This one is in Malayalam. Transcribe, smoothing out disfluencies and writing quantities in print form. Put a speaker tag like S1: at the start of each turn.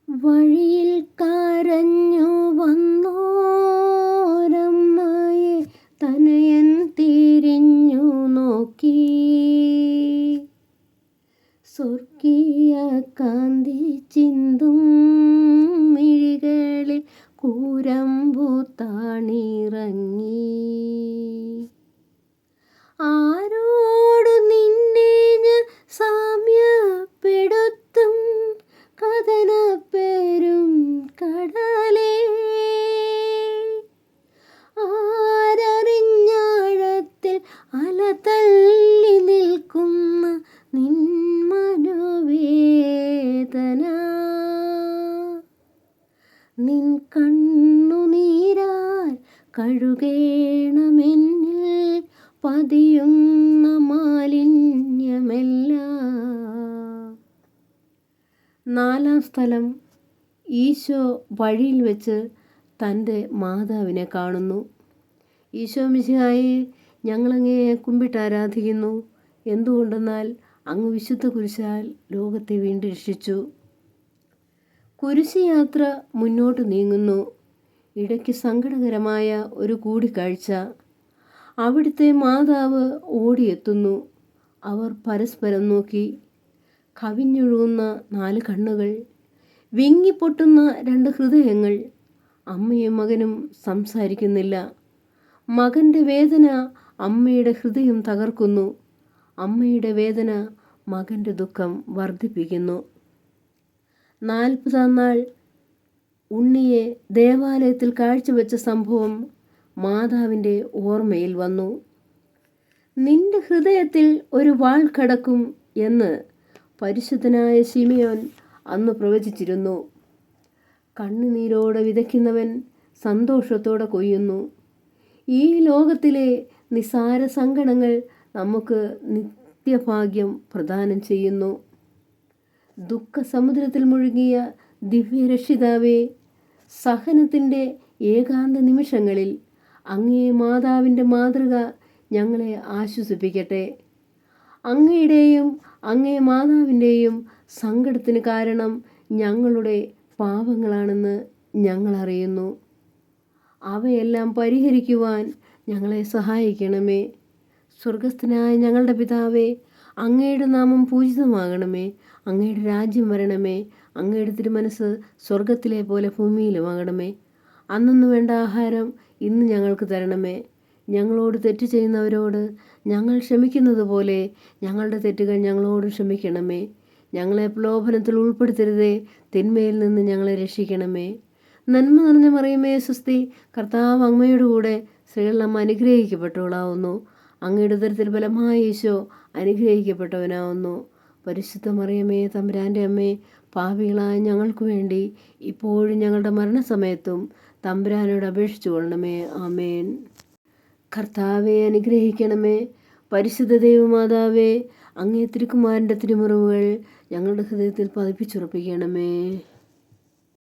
S1: വഴിയിൽ കരഞ്ഞു വന്നോരമ്മയെ തനയൻ തിരിഞ്ഞു നോക്കി. സ്വർഗീയ കാന്തി ചിന്തും മിഴികളിൽ കൂരമ്പു താണിറങ്ങി. ആരോടു നിന്നെ ഞാൻ സാമ്യപ്പെടുത്തും കഥനപ്പെരും കടലേ. ആരറിഞ്ഞാഴത്തിൽ അലതല്ലി നിൽക്കുന്ന നിൻ മനോവേദന. നിൻ കണ്ണുനീരാൽ കഴുകേണമെന്നിൽ പതിയുന്ന മാലിന്യമെല്ലാം. 4-ാം സ്ഥലം. ഈശോ വഴിയിൽ വെച്ച് തൻ്റെ മാതാവിനെ കാണുന്നു. ഈശോ മിശിഹായെ, ഞങ്ങളങ്ങയെ കുമ്പിട്ട് ആരാധിക്കുന്നു. എന്തുകൊണ്ടെന്നാൽ അങ്ങ് വിശുദ്ധ കുരിശാൽ ലോകത്തെ വീണ്ടും രക്ഷിച്ചു. കുരിശ് യാത്ര മുന്നോട്ട് നീങ്ങുന്നു. ഇടയ്ക്ക് സങ്കടകരമായ ഒരു കൂടിക്കാഴ്ച. അവിടുത്തെ മാതാവ് ഓടിയെത്തുന്നു. അവർ പരസ്പരം നോക്കി. കവിഞ്ഞൊഴുകുന്ന 4 കണ്ണുകൾ, വിങ്ങിപ്പൊട്ടുന്ന 2 ഹൃദയങ്ങൾ. അമ്മയും മകനും സംസാരിക്കുന്നില്ല. മകൻ്റെ വേദന അമ്മയുടെ ഹൃദയം തകർക്കുന്നു. അമ്മയുടെ വേദന മകൻ്റെ ദുഃഖം വർദ്ധിപ്പിക്കുന്നു. 40-ാം നാൾ ഉണ്ണിയെ ദേവാലയത്തിൽ കാഴ്ചവെച്ച സംഭവം മാതാവിൻ്റെ ഓർമ്മയിൽ വന്നു. നിന്റെ ഹൃദയത്തിൽ ഒരു വാൾ കടക്കും എന്ന് പരിശുദ്ധനായ ശിമിയോൻ അന്ന് പ്രവചിച്ചിരുന്നു. കണ്ണുനീരോടെ വിതയ്ക്കുന്നവൻ സന്തോഷത്തോടെ കൊയ്യുന്നു. ഈ ലോകത്തിലെ നിസാര സങ്കടങ്ങൾ നമുക്ക് നിത്യഭാഗ്യം പ്രദാനം ചെയ്യുന്നു. ദുഃഖസമുദ്രത്തിൽ മുഴുകിയ ദിവ്യരക്ഷിതാവേ, സഹനത്തിൻ്റെ ഏകാന്ത നിമിഷങ്ങളിൽ അങ്ങേ മാതാവിൻ്റെ മാതൃക ഞങ്ങളെ ആശ്വസിപ്പിക്കട്ടെ. അങ്ങയുടെയും അങ്ങേ മാതാവിൻ്റെയും സങ്കടത്തിന് കാരണം ഞങ്ങളുടെ പാപങ്ങളാണെന്ന് ഞങ്ങൾ അറിയുന്നു. അവയെല്ലാം പരിഹരിക്കുവാൻ ഞങ്ങളെ സഹായിക്കണമേ. സ്വർഗസ്ഥനായ ഞങ്ങളുടെ പിതാവേ, അങ്ങയുടെ നാമം പൂജിതമാകണമേ. അങ്ങയുടെ രാജ്യം വരണമേ. അങ്ങയുടെ തിരുമനസ് സ്വർഗത്തിലെ പോലെ ഭൂമിയിലുമാകണമേ. അന്നന്ന് വേണ്ട ആഹാരം ഇന്ന് ഞങ്ങൾക്ക് തരണമേ. ഞങ്ങളോട് തെറ്റ് ചെയ്യുന്നവരോട് ഞങ്ങൾ ക്ഷമിക്കുന്നത് പോലെ ഞങ്ങളുടെ തെറ്റുകൾ ഞങ്ങളോട് ക്ഷമിക്കണമേ. ഞങ്ങളെ പ്രലോഭനത്തിൽ ഉൾപ്പെടുത്തരുതേ, തിന്മയിൽ നിന്ന് ഞങ്ങളെ രക്ഷിക്കണമേ. നന്മ നിറഞ്ഞ മറിയമേ സ്വസ്തി, കർത്താവ് അങ്ങയുടെ കൂടെ, സ്ത്രീകൾ അമ്മ അനുഗ്രഹിക്കപ്പെട്ടവളാവുന്നു. അങ്ങയുടെ ഉദരത്തിൽ ബലമായ ഈശോ അനുഗ്രഹിക്കപ്പെട്ടവനാവുന്നു. പരിശുദ്ധ മറിയമേ, തമ്പുരാൻ്റെ അമ്മേ, പാപികളായ ഞങ്ങൾക്ക് വേണ്ടി ഇപ്പോഴും ഞങ്ങളുടെ മരണസമയത്തും തമ്പുരാനോട് അപേക്ഷിച്ചു കൊള്ളണമേ. ആമേൻ. കർത്താവെ അനുഗ്രഹിക്കണമേ. പരിശുദ്ധ ദൈവമാതാവേ, അങ്ങേ തിരുക്കുമാരൻ്റെ തിരുമുറിവുകൾ ഞങ്ങളുടെ ഹൃദയത്തിൽ പതിപ്പിച്ചുറപ്പിക്കണമേ.